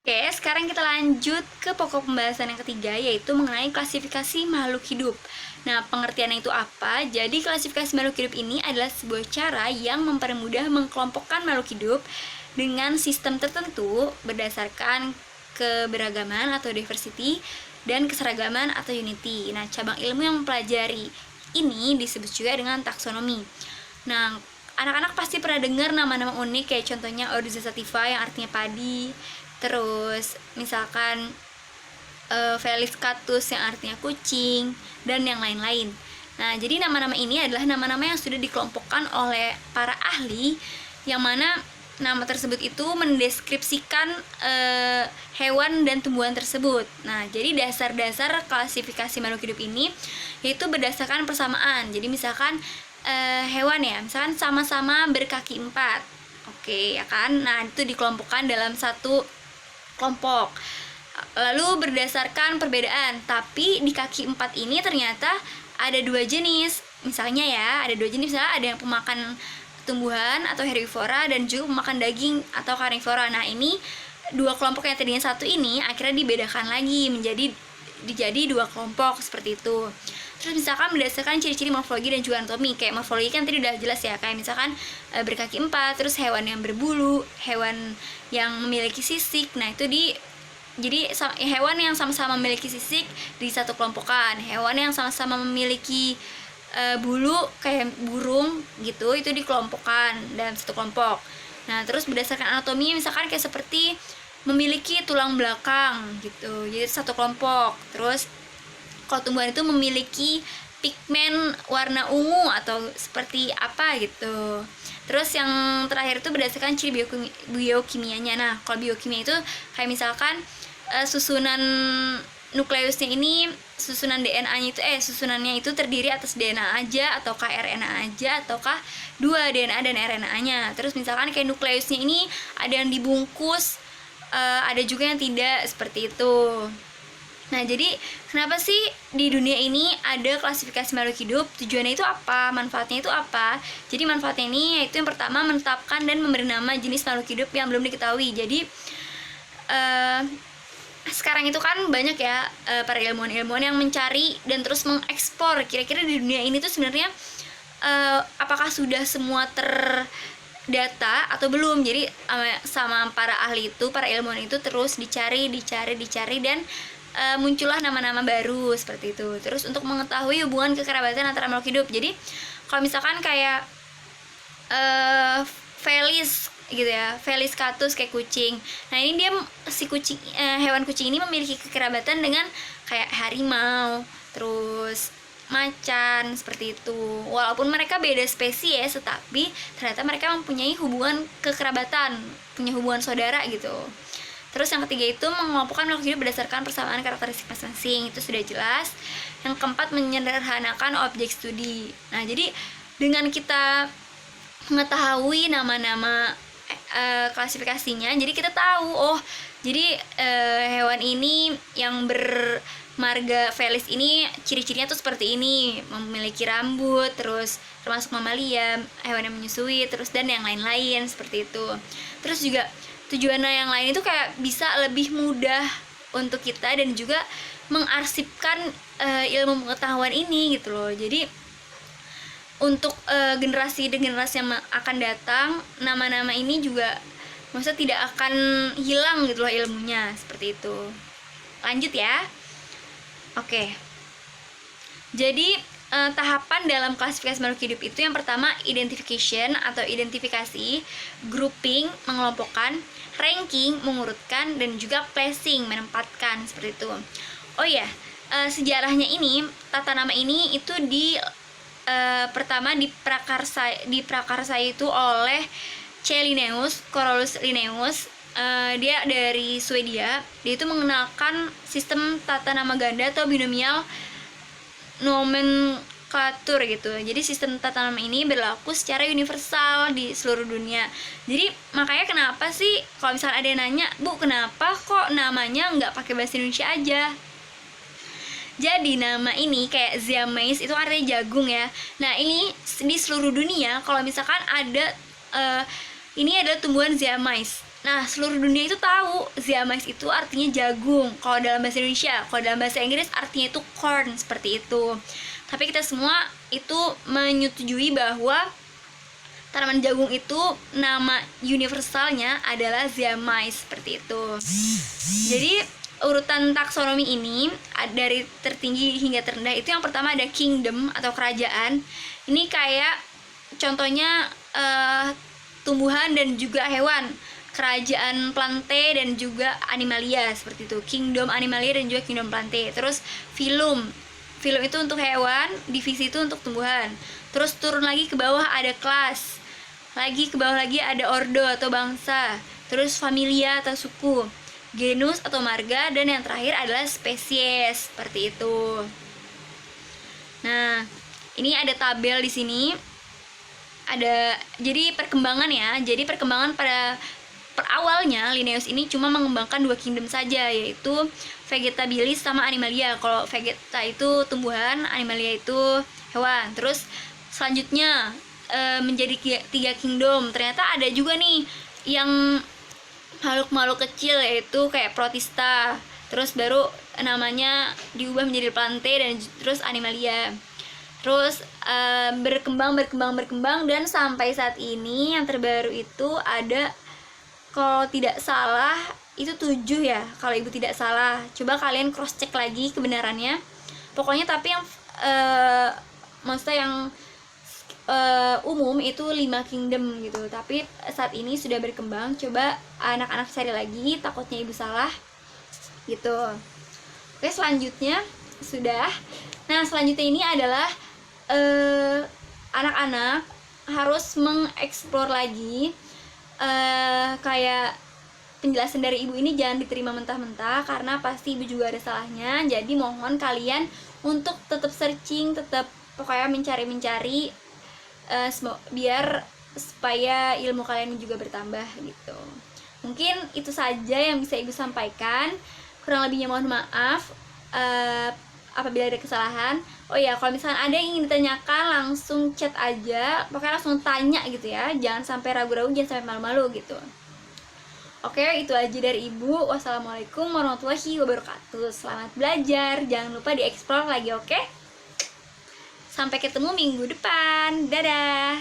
Oke, sekarang kita lanjut ke pokok pembahasan yang ketiga, yaitu mengenai klasifikasi makhluk hidup. Nah, pengertiannya itu apa? Jadi, klasifikasi makhluk hidup ini adalah sebuah cara yang mempermudah mengkelompokkan makhluk hidup dengan sistem tertentu berdasarkan keberagaman atau diversity dan keseragaman atau unity. Nah, cabang ilmu yang mempelajari ini disebut juga dengan taksonomi. Nah, anak-anak pasti pernah dengar nama-nama unik kayak contohnya Oryza sativa yang artinya padi, terus misalkan Felis catus yang artinya kucing, dan yang lain-lain. Nah, jadi nama-nama ini adalah nama-nama yang sudah dikelompokkan oleh para ahli, yang mana nama tersebut itu mendeskripsikan hewan dan tumbuhan tersebut. Nah, jadi dasar-dasar klasifikasi makhluk hidup ini yaitu berdasarkan persamaan. Jadi misalkan hewan ya, misalkan sama-sama berkaki 4. Oke, ya kan? Nah, itu dikelompokkan dalam satu kelompok. Lalu berdasarkan perbedaan, tapi di kaki 4 ini ternyata ada 2 jenis. Misalnya ya, ada 2 jenis, misalnya ada yang pemakan tumbuhan atau herbivora dan juga pemakan daging atau karnivora. Nah, ini dua kelompok yang tadinya satu ini akhirnya dibedakan lagi menjadi 2 kelompok seperti itu. Terus misalkan berdasarkan ciri-ciri morfologi dan juga anatomi. Kayak morfologi kan tadi udah jelas ya, kayak misalkan berkaki 4, terus hewan yang berbulu, hewan yang memiliki sisik. Nah, itu jadi hewan yang sama-sama memiliki sisik di satu kelompokan. Hewan yang sama-sama memiliki bulu kayak burung gitu, itu dikelompokkan dalam satu kelompok. Nah, terus berdasarkan anatomi misalkan kayak seperti memiliki tulang belakang gitu, jadi satu kelompok. Terus kalau tumbuhan itu memiliki pigmen warna ungu atau seperti apa gitu. Terus yang terakhir itu berdasarkan ciri biokimianya. Nah, kalau biokimia itu kayak misalkan susunan nukleusnya ini, susunan DNA-nya itu susunannya itu terdiri atas DNA aja ataukah RNA aja ataukah 2 DNA dan RNA-nya. Terus misalkan kayak nukleusnya ini ada yang dibungkus, ada juga yang tidak, seperti itu. Nah, jadi kenapa sih di dunia ini ada klasifikasi makhluk hidup? Tujuannya itu apa? Manfaatnya itu apa? Jadi manfaatnya ini yaitu yang pertama, menetapkan dan memberi nama jenis makhluk hidup yang belum diketahui. Jadi sekarang itu kan banyak ya para ilmuwan-ilmuwan yang mencari dan terus mengekspor kira-kira di dunia ini tuh sebenarnya apakah sudah semua terdata atau belum. Jadi sama para ahli itu, para ilmuwan itu terus dicari dan muncullah nama-nama baru seperti itu. Terus untuk mengetahui hubungan kekerabatan antara makhluk hidup. Jadi kalau misalkan kayak Felis gitu ya, Felis catus kayak kucing. Nah, ini dia si kucing, hewan kucing ini memiliki kekerabatan dengan kayak harimau, terus macan, seperti itu. Walaupun mereka beda spesies, tetapi ternyata mereka mempunyai hubungan kekerabatan, punya hubungan saudara gitu. Terus yang ketiga itu mengelompokkan makhluk hidup berdasarkan persamaan karakteristik masing-masing, itu sudah jelas. Yang keempat, menyederhanakan objek studi. Nah, jadi dengan kita mengetahui nama-nama klasifikasinya, jadi kita tahu, oh jadi hewan ini yang bermarga Felis ini ciri-cirinya tuh seperti ini, memiliki rambut, terus termasuk mamalia, hewan yang menyusui, terus dan yang lain-lain seperti itu. Terus juga tujuannya yang lain itu kayak bisa lebih mudah untuk kita dan juga mengarsipkan ilmu pengetahuan ini gitu loh. Jadi untuk generasi yang akan datang, nama-nama ini juga maksudnya tidak akan hilang gitu loh ilmunya, seperti itu. Lanjut ya. Oke. Jadi tahapan dalam klasifikasi makhluk hidup itu yang pertama identification atau identifikasi, grouping mengelompokkan, ranking mengurutkan, dan juga placing menempatkan, seperti itu. Oh ya, sejarahnya ini, tata nama ini itu pertama diprakarsai itu oleh C. Linnaeus, Carolus Linnaeus. Dia dari Swedia. Dia itu mengenalkan sistem tata nama ganda atau binomial nomenklatur gitu. Jadi sistem tata nama ini berlaku secara universal di seluruh dunia. Jadi makanya kenapa sih kalau misalnya ada yang nanya, Bu, kenapa kok namanya nggak pakai bahasa Indonesia aja? Jadi nama ini kayak Ziamais itu artinya jagung ya. Nah, ini di seluruh dunia kalau misalkan ada ini adalah tumbuhan Ziamais. Nah, seluruh dunia itu tahu Ziamais itu artinya jagung kalau dalam bahasa Indonesia. Kalau dalam bahasa Inggris artinya itu corn, seperti itu. Tapi kita semua itu menyetujui bahwa tanaman jagung itu nama universalnya adalah Ziamais, seperti itu. Jadi urutan taksonomi ini dari tertinggi hingga terendah itu yang pertama ada kingdom atau kerajaan. Ini kayak contohnya tumbuhan dan juga hewan. Kerajaan Plante dan juga Animalia, seperti itu. Kingdom Animalia dan juga Kingdom Plante. Terus filum. Filum itu untuk hewan, divisi itu untuk tumbuhan. Terus turun lagi ke bawah ada kelas. Lagi ke bawah lagi ada ordo atau bangsa. Terus familia atau suku. Genus atau marga, dan yang terakhir adalah spesies, seperti itu. Nah, ini ada tabel di sini. Ada jadi perkembangan ya. Jadi perkembangan pada awalnya Linnaeus ini cuma mengembangkan 2 kingdom saja, yaitu Vegetabilis sama Animalia. Kalau Vegeta itu tumbuhan, Animalia itu hewan. Terus selanjutnya menjadi 3 kingdom. Ternyata ada juga nih yang makhluk-makhluk kecil, yaitu kayak Protista. Terus baru namanya diubah menjadi Plante dan terus Animalia. Terus berkembang dan sampai saat ini yang terbaru itu ada, kalau tidak salah itu 7 ya, kalau ibu tidak salah. Coba kalian cross check lagi kebenarannya. Pokoknya tapi yang maksudnya yang umum itu 5 kingdom gitu. Tapi saat ini sudah berkembang. Coba anak-anak cari lagi, takutnya ibu salah gitu. Oke, selanjutnya sudah. Nah, selanjutnya ini adalah anak-anak harus mengeksplor lagi. Kayak penjelasan dari ibu ini jangan diterima mentah-mentah, karena pasti ibu juga ada salahnya. Jadi mohon kalian untuk tetap searching, tetap pokoknya mencari biar supaya ilmu kalian juga bertambah gitu. Mungkin itu saja yang bisa ibu sampaikan. Kurang lebihnya mohon maaf apabila ada kesalahan. Oh ya, kalau misalkan ada yang ingin ditanyakan, langsung chat aja. Pokoknya langsung tanya gitu ya. Jangan sampai ragu-ragu, jangan sampai malu-malu gitu. Oke, itu aja dari ibu. Wassalamualaikum warahmatullahi wabarakatuh. Selamat belajar. Jangan lupa dieksplor lagi, oke? Sampai ketemu minggu depan. Dadah.